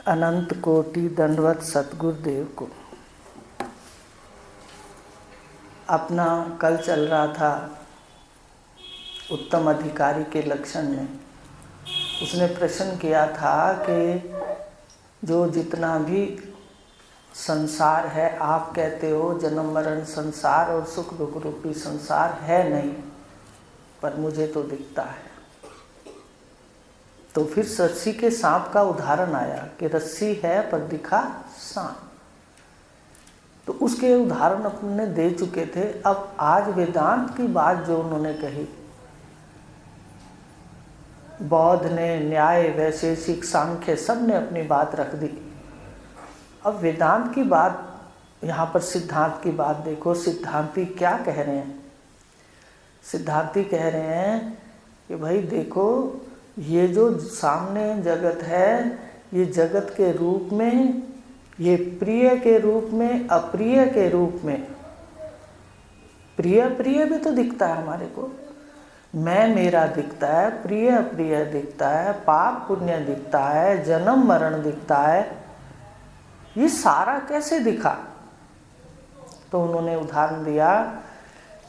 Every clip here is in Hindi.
अनंत कोटि दंडवत सतगुरुदेव को। अपना कल चल रहा था उत्तम अधिकारी के लक्षण में। उसने प्रश्न किया था कि जो जितना भी संसार है, आप कहते हो जन्म मरण संसार और सुख दुख रूपी संसार है नहीं, पर मुझे तो दिखता है। तो फिर रस्सी के सांप का उदाहरण आया कि रस्सी है पर दिखा सांप। तो उसके उदाहरण अपने दे चुके थे। अब आज वेदांत की बात जो उन्होंने कही, बौद्ध ने, न्याय, वैशेषिक, सांख्य सब ने अपनी बात रख दी। अब वेदांत की बात, यहाँ पर सिद्धांत की बात देखो। सिद्धांती क्या कह रहे हैं? सिद्धांती कह रहे हैं कि भाई देखो, ये जो सामने जगत है, ये जगत के रूप में, ये प्रिय के रूप में, अप्रिय के रूप में, प्रिय प्रिय भी तो दिखता है हमारे को। मैं मेरा दिखता है, प्रिय अप्रिय दिखता है, पाप पुण्य दिखता है, जन्म मरण दिखता है। ये सारा कैसे दिखा? तो उन्होंने उदाहरण दिया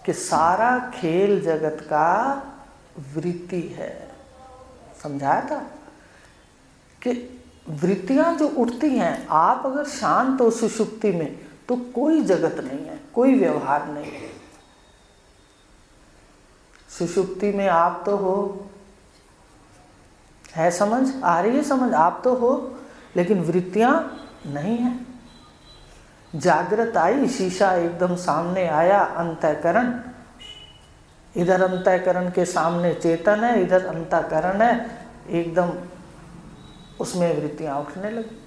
कि सारा खेल जगत का वृत्ति है। समझाया था कि वृत्तियां जो उठती हैं, आप अगर शांत हो सुषुप्ति में तो कोई जगत नहीं है, कोई व्यवहार नहीं है। सुषुप्ति में आप तो हो, है समझ आ रही है? समझ आप तो हो, लेकिन वृत्तियां नहीं है। जागृत आई, शीशा एकदम सामने आया, अंतःकरण, इधर अंतःकरण के सामने चेतन है, इधर अंतःकरण है, एकदम उसमें वृत्तियां उठने लगी।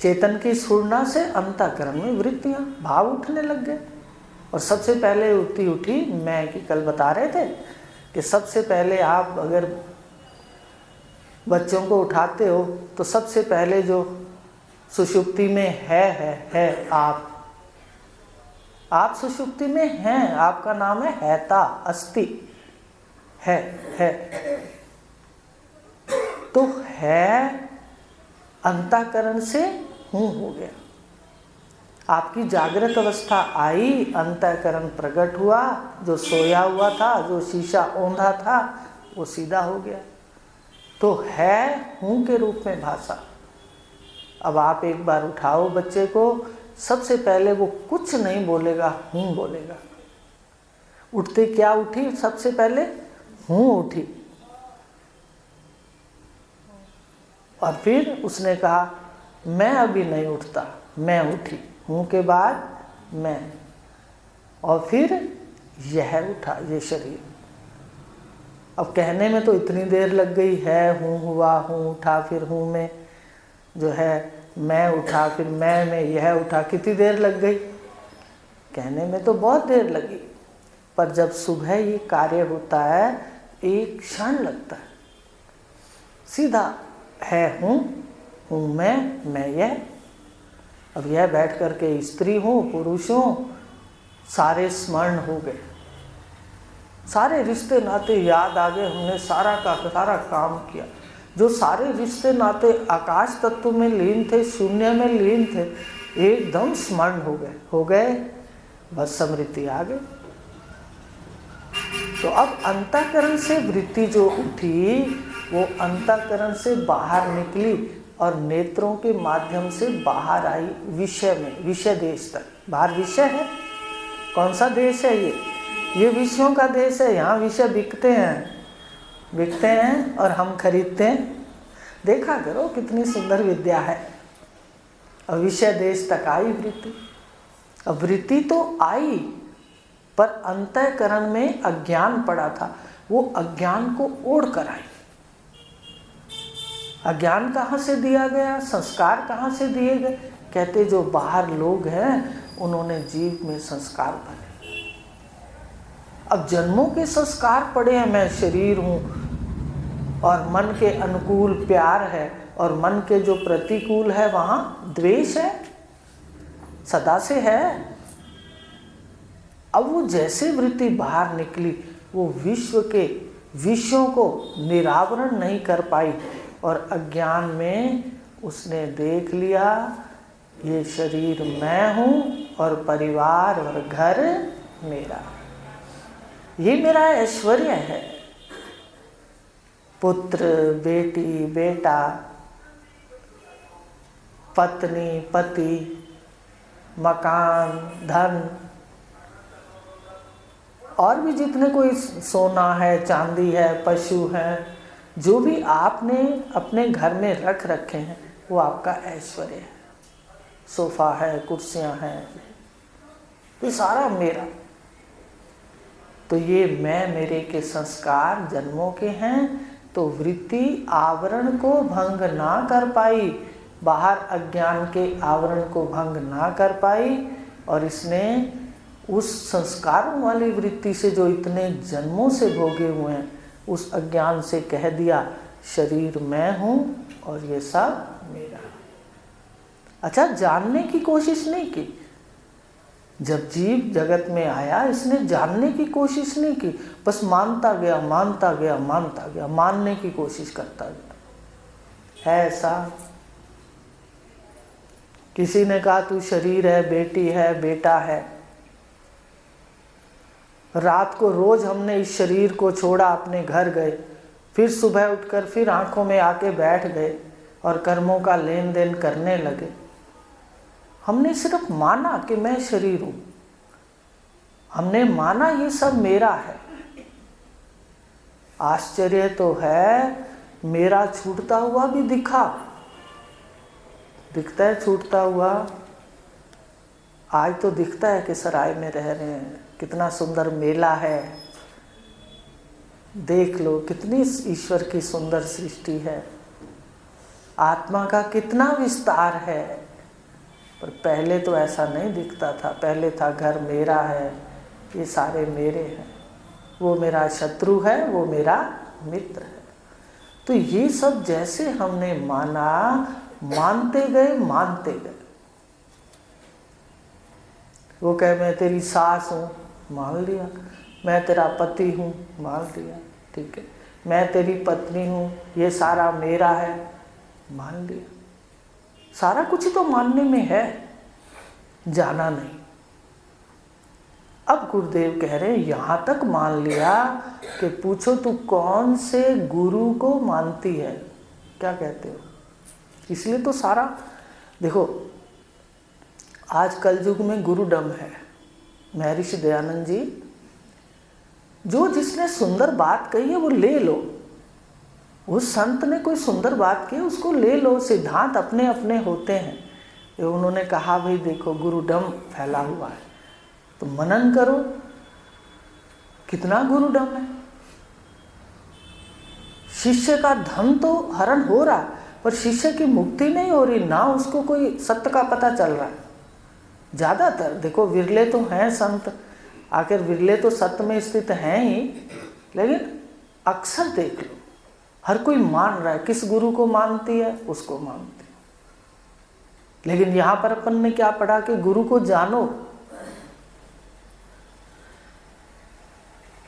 चेतन की स्फुरना से अंतःकरण में वृत्तियां, भाव उठने लग गए। और सबसे पहले उठी मैं की कल बता रहे थे कि सबसे पहले आप अगर बच्चों को उठाते हो तो सबसे पहले जो सुषुप्ति में है आप सुषुप्ति में हैं। आपका नाम है हैता, अस्ति, है। तो है अंतःकरण से हूँ हो गया। आपकी जागृत अवस्था आई, अंतःकरण प्रकट हुआ, जो सोया हुआ था, जो शीशा औंधा था, वो सीधा हो गया। तो है हूँ के रूप में भाषा। अब आप एक बार उठाओ बच्चे को, सबसे पहले वो कुछ नहीं बोलेगा, हूँ बोलेगा। उठते क्या उठी? सबसे पहले हूँ उठी। और फिर उसने कहा मैं अभी नहीं उठता, मैं उठी। हूँ के बाद मैं, और फिर यह उठा, ये शरीर। अब कहने में तो इतनी देर लग गई है, हूँ हुआ, हूँ उठा, फिर हूँ में जो है मैं उठा, फिर मैं में यह उठा। कितनी देर लग गई? कहने में तो बहुत देर लगी, पर जब सुबह ये कार्य होता है, एक क्षण लगता है। सीधा है हूँ मैं यह। अब यह बैठ करके स्त्री हूँ, पुरुष हूँ, सारे स्मरण हो गए, सारे रिश्ते नाते याद आ गए। हमने सारा का सारा काम किया। जो सारे रिश्ते नाते आकाश तत्व में लीन थे, शून्य में लीन थे, एकदम स्मरण हो गए, बस स्मृति आ गई। तो अब अंतःकरण से वृत्ति जो उठी, वो अंतःकरण से बाहर निकली और नेत्रों के माध्यम से बाहर आई विषय में, विषय देश तक। बाहर विषय है। कौन सा देश है ये विषयों का देश है। यहाँ विषय बिकते हैं और हम खरीदते हैं। देखा करो कितनी सुंदर विद्या है। और विषय देश तक आई वृत्ति। अब वृत्ति तो आई, पर अंतःकरण में अज्ञान पड़ा था, वो अज्ञान को ओढ़ कर आई। अज्ञान कहाँ से दिया गया? संस्कार कहाँ से दिए गए? कहते जो बाहर लोग हैं, उन्होंने जीव में संस्कार भरे। अब जन्मों के संस्कार पड़े हैं। मैं शरीर हूँ और मन के अनुकूल प्यार है, और मन के जो प्रतिकूल है वहाँ द्वेष है, सदा से है। अब वो जैसे वृत्ति बाहर निकली, वो विश्व के विषयों को निरावरण नहीं कर पाई और अज्ञान में उसने देख लिया ये शरीर मैं हूँ और परिवार और घर मेरा, ये मेरा ऐश्वर्य है। पुत्र, बेटी, बेटा, पत्नी, पति, मकान, धन और भी जितने कोई सोना है, चांदी है, पशु है, जो भी आपने अपने घर में रख रखे हैं वो आपका ऐश्वर्य है। सोफा है, कुर्सियां हैं, ये सारा मेरा। तो ये मैं मेरे के संस्कार जन्मों के हैं, तो वृत्ति आवरण को भंग ना कर पाई, बाहर अज्ञान के आवरण को भंग ना कर पाई, और इसने उस संस्कारों वाली वृत्ति से जो इतने जन्मों से भोगे हुए हैं, उस अज्ञान से कह दिया शरीर मैं हूँ और ये सब मेरा। अच्छा, जानने की कोशिश नहीं की। जब जीव जगत में आया इसने जानने की कोशिश नहीं की, बस मानता गया, मानता गया, मानता गया, मानने की कोशिश करता गया। है ऐसा? किसी ने कहा तू शरीर है, बेटी है, बेटा है। रात को रोज हमने इस शरीर को छोड़ा, अपने घर गए, फिर सुबह उठकर फिर आंखों में आके बैठ गए और कर्मों का लेन देन करने लगे। हमने सिर्फ माना कि मैं शरीर हूं, हमने माना ये सब मेरा है। आश्चर्य तो है, मेरा छूटता हुआ भी दिखता है छूटता हुआ। आज तो दिखता है कि सराय में रह रहे हैं, कितना सुंदर मेला है, देख लो कितनी ईश्वर की सुंदर सृष्टि है, आत्मा का कितना विस्तार है। पर पहले तो ऐसा नहीं दिखता था। पहले था घर मेरा है, ये सारे मेरे हैं, वो मेरा शत्रु है, वो मेरा मित्र है। तो ये सब जैसे हमने माना, मानते गए, मानते गए। वो कहे मैं तेरी सास हूँ, मान लिया। मैं तेरा पति हूँ, मान लिया, ठीक है। मैं तेरी पत्नी हूँ, ये सारा मेरा है, मान लिया। सारा कुछ तो मानने में है, जाना नहीं। अब गुरुदेव कह रहे हैं यहाँ तक मान लिया कि पूछो तू कौन से गुरु को मानती है, क्या कहते हो। इसलिए तो सारा देखो, आज कलयुग में गुरुडम है। महर्षि दयानंद जी, जो जिसने सुंदर बात कही है वो ले लो। उस संत ने कोई सुंदर बात की, उसको ले लो। सिद्धांत अपने अपने होते हैं। ये उन्होंने कहा भाई देखो गुरुडम फैला हुआ है, तो मनन करो, कितना गुरुडम है। शिष्य का धन तो हरण हो रहा, पर शिष्य की मुक्ति नहीं हो रही, ना उसको कोई सत्य का पता चल रहा है। ज़्यादातर देखो, विरले तो हैं संत, आखिर विरले तो सत्य में स्थित हैं ही, लेकिन अक्सर देख लो हर कोई मान रहा है। किस गुरु को मानती है, उसको मानती है। लेकिन यहां पर अपन ने क्या पढ़ा कि गुरु को जानो।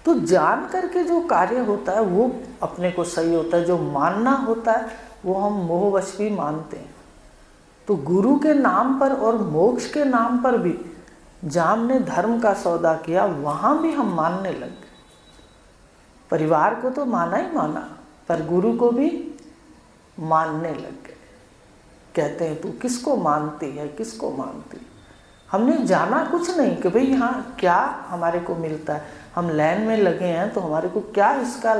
तो जान करके जो कार्य होता है वो अपने को सही होता है। जो मानना होता है वो हम मोहवश भी मानते हैं। तो गुरु के नाम पर और मोक्ष के नाम पर भी जहाँ हमने धर्म का सौदा किया, वहाँ भी हम मानने लग गए। परिवार को तो माना ही माना, पर गुरु को भी मानने लग गए। कहते हैं तू किसको मानती है, किसको मानती है। हमने जाना कुछ नहीं कि भाई यहाँ क्या हमारे को मिलता है। हम लाइन में लगे हैं तो हमारे को क्या इसका,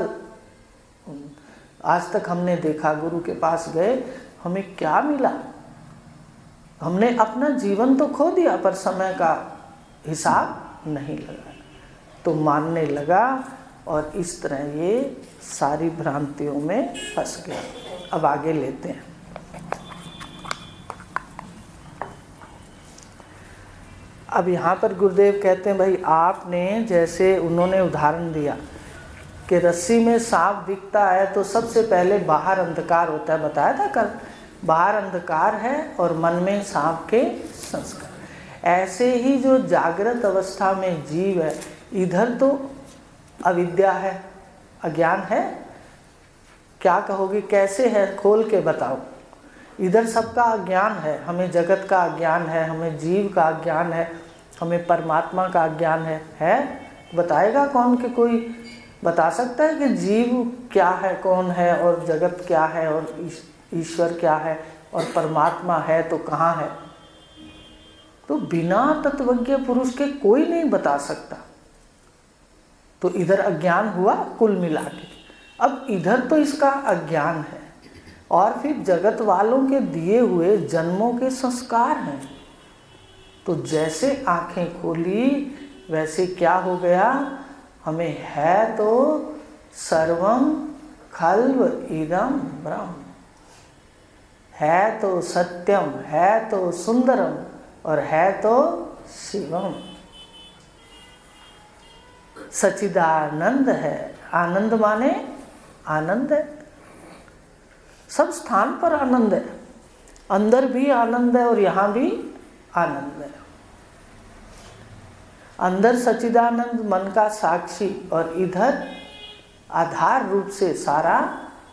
आज तक हमने देखा गुरु के पास गए हमें क्या मिला। हमने अपना जीवन तो खो दिया, पर समय का हिसाब नहीं लगा, तो मानने लगा, और इस तरह ये सारी भ्रांतियों में फंस गया। अब आगे लेते हैं। अब यहाँ पर गुरुदेव कहते हैं भाई आपने, जैसे उन्होंने उदाहरण दिया कि रस्सी में सांप दिखता है तो सबसे पहले बाहर अंधकार होता है, बताया था कल। बाहर अंधकार है और मन में सांप के संस्कार। ऐसे ही जो जागृत अवस्था में जीव है, इधर तो अविद्या है, अज्ञान है। क्या कहोगे कैसे है, खोल के बताओ। इधर सबका अज्ञान है, हमें जगत का अज्ञान है, हमें जीव का अज्ञान है, हमें परमात्मा का अज्ञान है? बताएगा कौन? कि कोई बता सकता है कि जीव क्या है, कौन है, और जगत क्या है, और ईश्वर क्या है, और परमात्मा है तो कहाँ है? तो बिना तत्वज्ञ पुरुष के कोई नहीं बता सकता। तो इधर अज्ञान हुआ कुल मिला के। अब इधर तो इसका अज्ञान है, और फिर जगत वालों के दिए हुए जन्मों के संस्कार हैं। तो जैसे आंखें खोली वैसे क्या हो गया? हमें है तो सर्वम खल्व इदम ब्रह्म, है तो सत्यम, है तो सुंदरम, और है तो शिवम। सच्चिदानंद है। आनंद माने आनंद है, सब स्थान पर आनंद है। अंदर भी आनंद है और यहाँ भी आनंद है। अंदर सच्चिदानंद मन का साक्षी, और इधर आधार रूप से सारा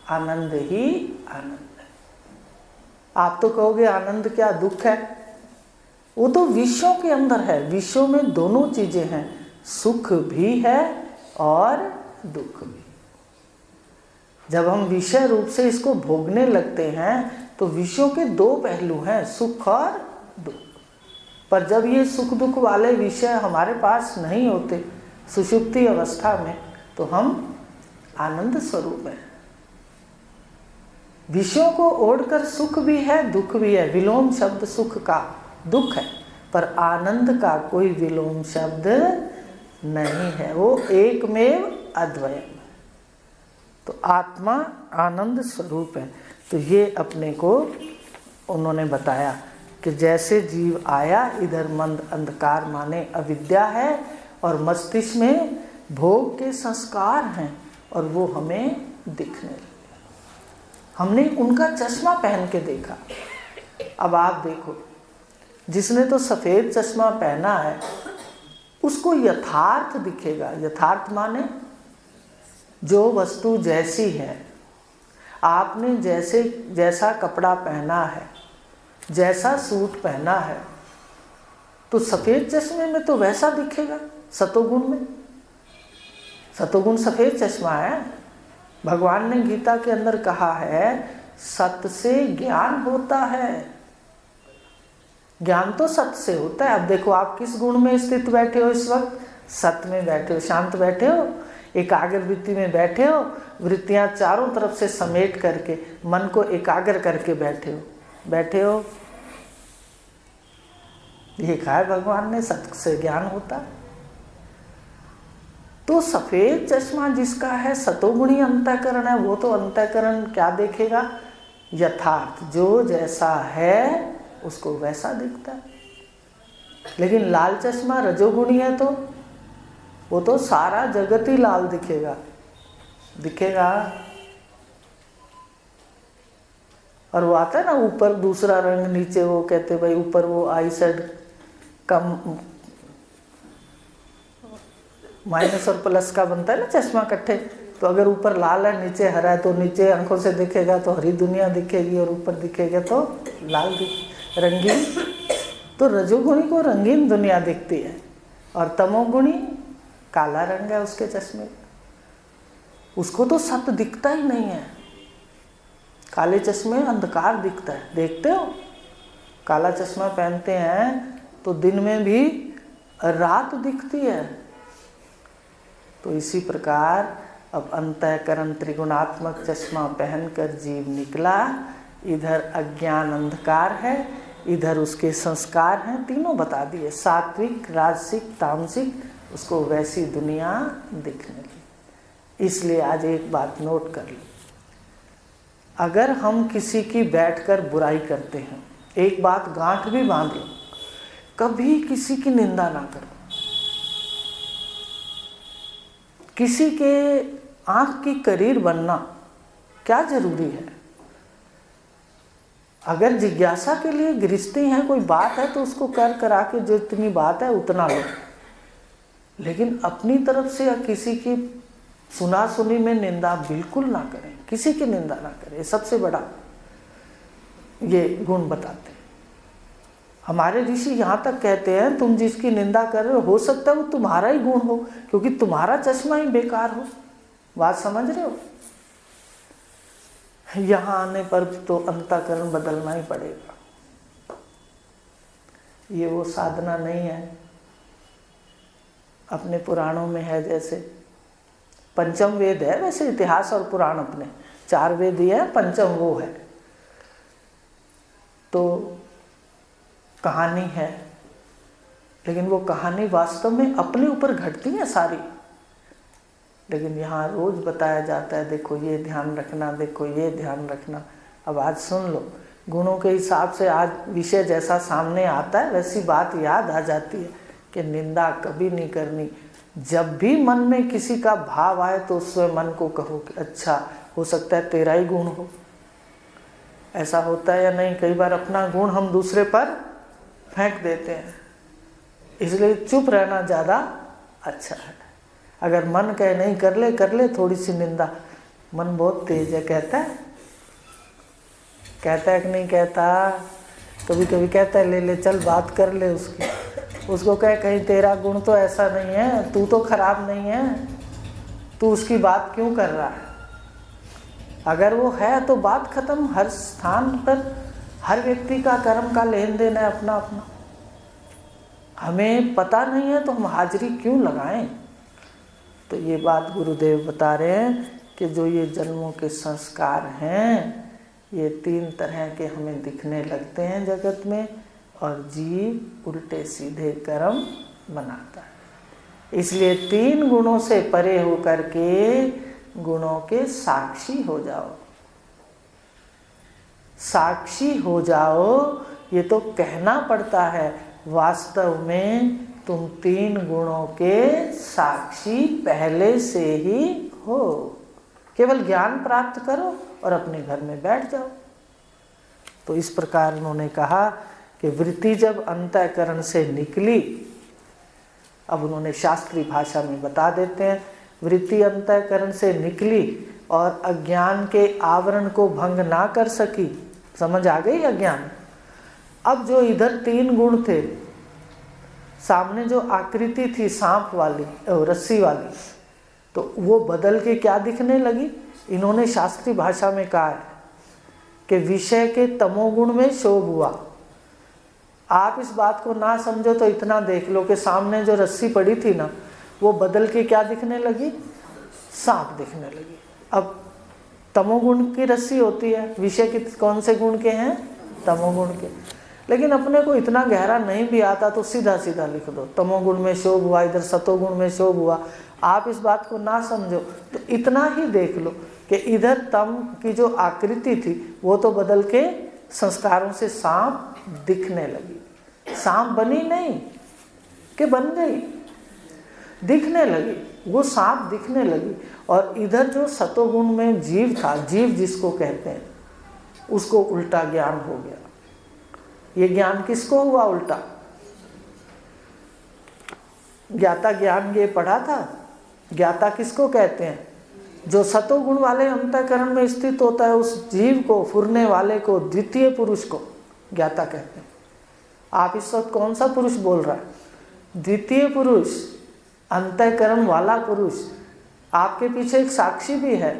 आनंद ही आनंद है। आप तो कहोगे आनंद क्या, दुख है? वो तो विश्वों के अंदर है। विश्व में दोनों चीजें हैं, सुख भी है और दुख भी। जब हम विषय रूप से इसको भोगने लगते हैं तो विषयों के दो पहलू हैं, सुख और दुख। पर जब ये सुख दुख वाले विषय हमारे पास नहीं होते सुषुप्ति अवस्था में, तो हम आनंद स्वरूप हैं। विषयों को ओढ़कर सुख भी है, दुख भी है। विलोम शब्द सुख का, दुख है, पर आनंद का कोई विलोम शब्द नहीं है। वो एकमेव अद्वयम्। तो आत्मा आनंद स्वरूप है। तो ये अपने को उन्होंने बताया कि जैसे जीव आया, इधर मंद अंधकार माने अविद्या है, और मस्तिष्क में भोग के संस्कार हैं, और वो हमें दिखने लगे। हमने उनका चश्मा पहन के देखा। अब आप देखो, जिसने तो सफ़ेद चश्मा पहना है उसको यथार्थ दिखेगा। यथार्थ माने जो वस्तु जैसी है, आपने जैसा कपड़ा पहना है, जैसा सूट पहना है, तो सफ़ेद चश्मे में तो वैसा दिखेगा। सतोगुण में, सतोगुण सफ़ेद चश्मा है। भगवान ने गीता के अंदर कहा है, सत से ज्ञान होता है। ज्ञान तो सत से होता है। अब देखो आप किस गुण में स्थित बैठे हो इस वक्त? सत में बैठे हो, शांत बैठे हो, एकाग्र वृत्ति में बैठे हो, वृत्तियां चारों तरफ से समेट करके मन को एकाग्र करके बैठे हो। ये कहा है भगवान ने, सत से ज्ञान होता है। तो सफेद चश्मा जिसका है, सतोगुणी अंतःकरण है, वो तो अंतःकरण क्या देखेगा? यथार्थ, जो जैसा है उसको वैसा दिखता है। लेकिन लाल चश्मा रजोगुणी है, तो वो तो सारा जगत ही लाल दिखेगा। और वो आता है ना ऊपर दूसरा रंग, नीचे वो कहते भाई ऊपर वो आई शेड कम माइनस और प्लस का बनता है ना चश्मा इकट्ठे। तो अगर ऊपर लाल है नीचे हरा है, तो नीचे आंखों से दिखेगा तो हरी दुनिया दिखेगी, और ऊपर दिखेगा तो लाल रंगीन। तो रजोगुणी को रंगीन दुनिया दिखती है, और तमोगुणी काला रंग है उसके चश्मे, उसको तो सत्य दिखता ही नहीं है। काले चश्मे अंधकार दिखता है। देखते हो, काला चश्मा पहनते हैं तो दिन में भी रात दिखती है। तो इसी प्रकार अब अंतःकरण त्रिगुणात्मक चश्मा पहनकर जीव निकला। इधर अज्ञान अंधकार है, इधर उसके संस्कार हैं, तीनों बता दिए, सात्विक राजसिक तामसिक, उसको वैसी दुनिया दिखने लगी। इसलिए आज एक बात नोट कर लो, अगर हम किसी की बैठकर बुराई करते हैं, एक बात गांठ भी बांध लो, कभी किसी की निंदा ना करो। किसी के आंख की करीर बनना क्या जरूरी है? अगर जिज्ञासा के लिए गृहस्थी है, कोई बात है तो उसको करा के जो इतनी बात है उतना लो। लेकिन अपनी तरफ से या किसी की सुना सुनी में निंदा बिल्कुल ना करें, किसी की निंदा ना करें, सबसे बड़ा। ये गुण बताते हैं। हमारे ऋषि यहाँ तक कहते हैं तुम जिसकी निंदा कर रहे हो सकता है वो तुम्हारा ही गुण हो, क्योंकि तुम्हारा चश्मा ही बेकार हो। बात समझ रहे हो? यहाँ आने पर तो अंतःकरण बदलना ही पड़ेगा। ये वो साधना नहीं है अपने पुराणों में है, जैसे पंचम वेद है वैसे इतिहास और पुराण अपने 4 वेद ही है, पंचम वो है। तो कहानी है, लेकिन वो कहानी वास्तव में अपने ऊपर घटती है सारी। लेकिन यहाँ रोज बताया जाता है देखो ये ध्यान रखना, देखो ये ध्यान रखना। अब आज सुन लो, गुणों के हिसाब से आज विषय जैसा सामने आता है वैसी बात याद आ जाती है कि निंदा कभी नहीं करनी। जब भी मन में किसी का भाव आए तो उससे मन को कहो कि अच्छा हो सकता है तेरा ही गुण हो। ऐसा होता है या नहीं? कई बार अपना गुण हम दूसरे पर फेंक देते हैं, इसलिए चुप रहना ज़्यादा अच्छा है। अगर मन कहे नहीं कर ले थोड़ी सी निंदा, मन बहुत तेज है, कहता है कि नहीं कहता? कभी कभी कहता है ले चल बात कर ले उसकी। उसको कहे कहीं तेरा गुण तो ऐसा नहीं है, तू तो खराब नहीं है, तू उसकी बात क्यों कर रहा है? अगर वो है तो बात खत्म। हर स्थान पर हर व्यक्ति का कर्म का लेन देन है अपना अपना। हमें पता नहीं है तो हम हाजिरी क्यों लगाएं? तो ये बात गुरुदेव बता रहे हैं कि जो ये जन्मों के संस्कार हैं ये 3 तरह के हमें दिखने लगते हैं जगत में, और जीव उल्टे सीधे कर्म बनाता है। इसलिए 3 गुणों से परे होकर के गुणों के साक्षी हो जाओ। साक्षी हो जाओ ये तो कहना पड़ता है, वास्तव में तुम 3 गुणों के साक्षी पहले से ही हो। केवल ज्ञान प्राप्त करो और अपने घर में बैठ जाओ। तो इस प्रकार उन्होंने कहा कि वृत्ति जब अंतःकरण से निकली, अब उन्होंने शास्त्रीय भाषा में बता देते हैं, वृत्ति अंतःकरण से निकली और अज्ञान के आवरण को भंग ना कर सकी। समझ आ गई अज्ञान? अब जो इधर 3 गुण थे, सामने जो आकृति थी सांप वाली रस्सी वाली, तो वो बदल के क्या दिखने लगी? इन्होंने शास्त्रीय भाषा में कहा है कि विषय के तमोगुण में शोभ हुआ। आप इस बात को ना समझो तो इतना देख लो कि सामने जो रस्सी पड़ी थी ना, वो बदल के क्या दिखने लगी? सांप दिखने लगी। अब तमोगुण की रस्सी होती है, विषय के कौन से गुण के हैं? तमोगुण के। लेकिन अपने को इतना गहरा नहीं भी आता तो सीधा सीधा लिख दो, तमोगुण में शोभ हुआ, इधर सतोगुण में शोभ हुआ। आप इस बात को ना समझो तो इतना ही देख लो कि इधर तम की जो आकृति थी वो तो बदल के संस्कारों से सांप दिखने लगी। सांप बनी नहीं कि बन गई, दिखने लगी, वो सांप दिखने लगी। और इधर जो सतोगुण में जीव था, जीव जिसको कहते हैं, उसको उल्टा ज्ञान हो गया। ये ज्ञान किसको हुआ उल्टा? ज्ञाता ज्ञान ये पढ़ा था। ज्ञाता किसको कहते हैं? जो सतोगुण वाले अंतःकरण में स्थित होता है, उस जीव को, फुरने वाले को, द्वितीय पुरुष को ज्ञाता कहते हैं। आप इस वक्त कौन सा पुरुष बोल रहा है? द्वितीय पुरुष, अंतःकरण वाला पुरुष। आपके पीछे एक साक्षी भी है?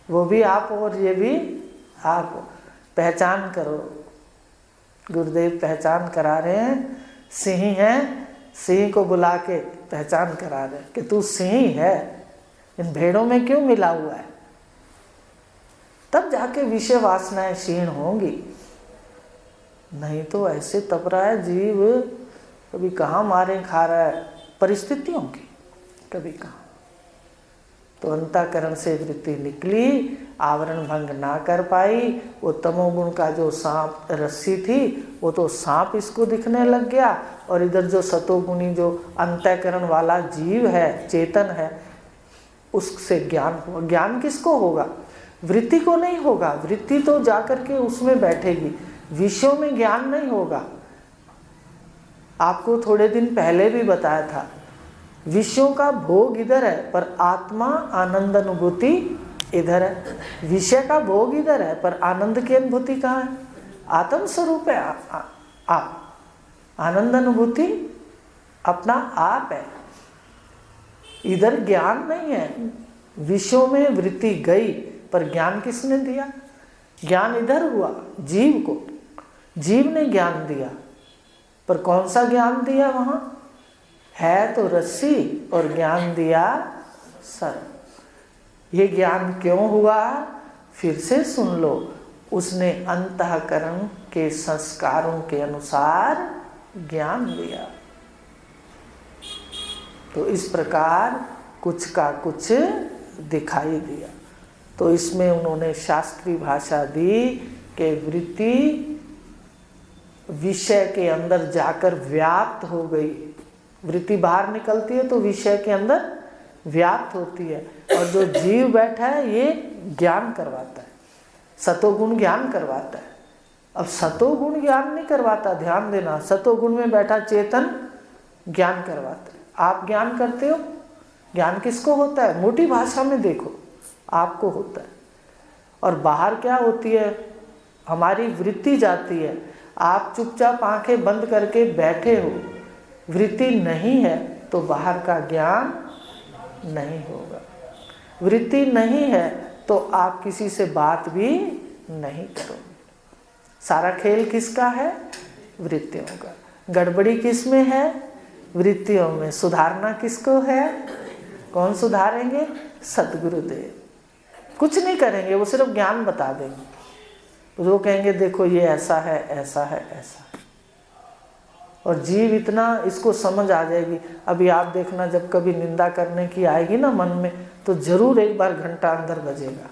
वो भी आप और ये भी आप। पहचान करो, गुरुदेव पहचान करा रहे हैं। सिंह है, सिंह को बुला के पहचान करा रहे हैं कि तू सिंह है, इन भेड़ों में क्यों मिला हुआ है? तब जाके विषय वासनाएं क्षीण होंगी। नहीं तो ऐसे तप रहा है जीव, कभी कहाँ मारे खा रहा है परिस्थितियों की, कभी कहाँ। तो अंतःकरण से वृत्ति निकली, आवरण भंग ना कर पाई। वो तमोगुण का जो सांप रस्सी थी वो तो सांप इसको दिखने लग गया, और इधर जो सतोगुणी जो अंतःकरण वाला जीव है, चेतन है, उससे ज्ञान हुआ। ज्ञान किसको होगा? वृत्ति को नहीं होगा। वृत्ति तो जाकर के उसमें बैठेगी, विषयों में ज्ञान नहीं होगा। आपको थोड़े दिन पहले भी बताया था, विषयों का भोग इधर है पर आत्मा आनंद अनुभूति इधर है, विषय का भोग इधर है, पर आनंद की अनुभूति कहाँ है? आत्म स्वरूप है आप। आनंद अनुभूति अपना आप है, इधर ज्ञान नहीं है। विषयों में वृत्ति गई, पर ज्ञान किसने दिया? ज्ञान इधर हुआ जीव को, जीव ने ज्ञान दिया, पर कौन सा ज्ञान दिया? वहां है तो रस्सी और ज्ञान दिया सर्प। ये ज्ञान क्यों हुआ? फिर से सुन लो, उसने अंतःकरण के संस्कारों के अनुसार ज्ञान दिया। तो इस प्रकार कुछ का कुछ दिखाई दिया। तो इसमें उन्होंने शास्त्रीय भाषा दी कि वृत्ति विषय के अंदर जाकर व्याप्त हो गई। वृत्ति बाहर निकलती है तो विषय के अंदर व्याप्त होती है, और जो जीव बैठा है ये ज्ञान करवाता है, सतोगुण ज्ञान करवाता है। अब सतोगुण ज्ञान नहीं करवाता, ध्यान देना, सतोगुण में बैठा चेतन ज्ञान करवाता है। आप ज्ञान करते हो? ज्ञान किसको होता है? मोटी भाषा में देखो, आपको होता है। और बाहर क्या होती है? हमारी वृत्ति जाती है। आप चुपचाप आंखें बंद करके बैठे हो, वृत्ति नहीं है तो बाहर का ज्ञान नहीं होगा। वृत्ति नहीं है तो आप किसी से बात भी नहीं करोगे। सारा खेल किसका है? वृत्तियों का। गड़बड़ी किस में है? वृत्तियों में। सुधारना किसको है? कौन सुधारेंगे? सद्गुरुदेव। कुछ नहीं करेंगे, वो सिर्फ ज्ञान बता देंगे। वो कहेंगे देखो ये ऐसा है, ऐसा है, ऐसा है। और जीव इतना इसको समझ आ जाएगी। अभी आप देखना, जब कभी निंदा करने की आएगी ना मन में, तो जरूर एक बार घंटा अंदर बजेगा।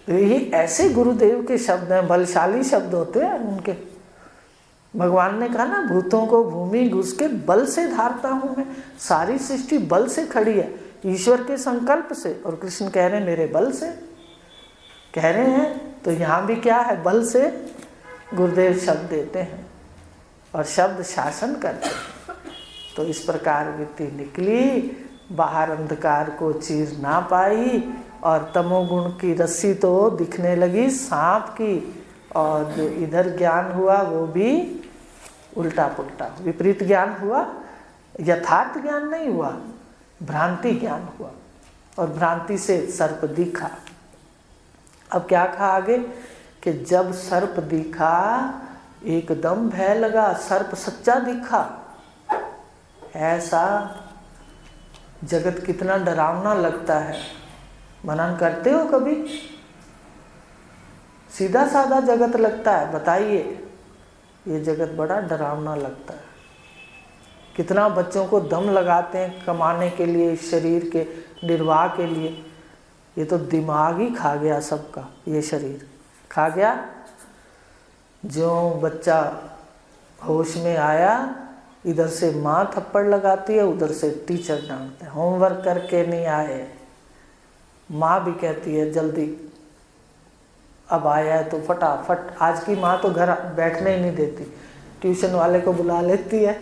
तो ये ऐसे गुरुदेव के शब्द हैं, बलशाली शब्द होते हैं उनके। भगवान ने कहा ना, भूतों को भूमि घुस के बल से धारता हूं मैं। सारी सृष्टि बल से खड़ी है, ईश्वर के संकल्प से। और कृष्ण कह रहे हैं मेरे बल से कह रहे हैं। तो यहाँ भी क्या है? बल से गुरुदेव शब्द देते हैं और शब्द शासन करते हैं। तो इस प्रकार वृत्ति निकली, बाहर अंधकार को चीर ना पाई, और तमोगुण की रस्सी तो दिखने लगी सांप की, और जो इधर ज्ञान हुआ वो भी उल्टा पुल्टा विपरीत ज्ञान हुआ। यथार्थ ज्ञान नहीं हुआ, भ्रांति ज्ञान हुआ, और भ्रांति से सर्प दिखा। अब क्या कहा आगे कि जब सर्प दिखा एकदम भय लगा, सर्प सच्चा दिखा। ऐसा जगत कितना डरावना लगता है। मनन करते हो कभी? सीधा साधा जगत लगता है, बताइए। ये जगत बड़ा डरावना लगता है। कितना बच्चों को दम लगाते हैं कमाने के लिए, शरीर के निर्वाह के लिए। ये तो दिमाग ही खा गया सबका, ये शरीर खा गया। जो बच्चा होश में आया, इधर से माँ थप्पड़ लगाती है, उधर से टीचर डांटते हैं, होमवर्क करके नहीं आए। माँ भी कहती है जल्दी, अब आया है तो फटाफट। आज की माँ तो घर बैठने ही नहीं देती, ट्यूशन वाले को बुला लेती है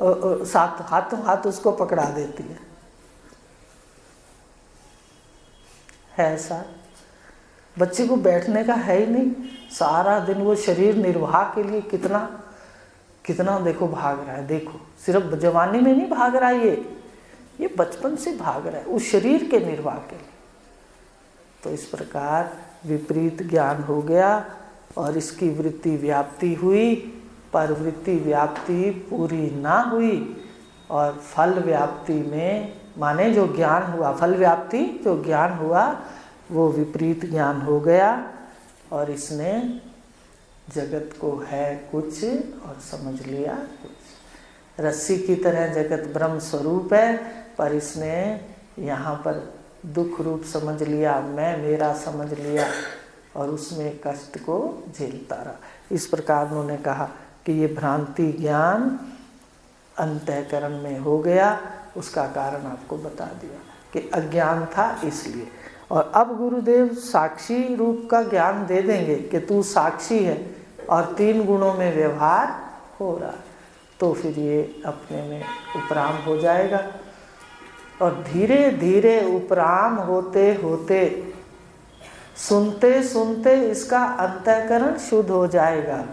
और साथ हाथों हाथ उसको पकड़ा देती है ऐसा। बच्चे को बैठने का है ही नहीं, सारा दिन वो शरीर निर्वाह के लिए कितना कितना देखो भाग रहा है। देखो सिर्फ जवानी में नहीं भाग रहा, ये बचपन से भाग रहा है उस शरीर के निर्वाह के लिए। तो इस प्रकार विपरीत ज्ञान हो गया और इसकी वृत्ति व्याप्ति हुई, पर वृत्ति व्याप्ति पूरी ना हुई, और फल व्याप्ति में माने जो ज्ञान हुआ, फल व्याप्ति जो ज्ञान हुआ वो विपरीत ज्ञान हो गया, और इसने जगत को है कुछ और समझ लिया कुछ। रस्सी की तरह जगत ब्रह्म स्वरूप है, पर इसने यहाँ पर दुख रूप समझ लिया, मैं मेरा समझ लिया, और उसमें कष्ट को झेलता रहा। इस प्रकार उन्होंने कहा कि ये भ्रांति ज्ञान अंतःकरण में हो गया। उसका कारण आपको बता दिया कि अज्ञान था इसलिए। और अब गुरुदेव साक्षी रूप का ज्ञान दे देंगे कि तू साक्षी है और 3 गुणों में व्यवहार हो रहा, तो फिर ये अपने में उपराम हो जाएगा। और धीरे धीरे उपराम होते होते सुनते सुनते इसका अंतःकरण शुद्ध हो जाएगा।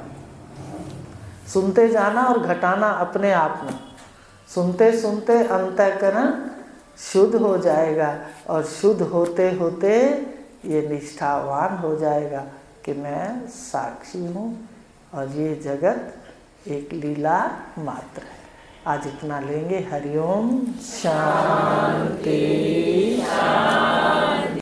सुनते जाना और घटाना अपने आप में, सुनते सुनते अंतःकरण शुद्ध हो जाएगा और शुद्ध होते होते ये निष्ठावान हो जाएगा कि मैं साक्षी हूँ और ये जगत एक लीला मात्र है। आज इतना लेंगे। हरिओम शांति।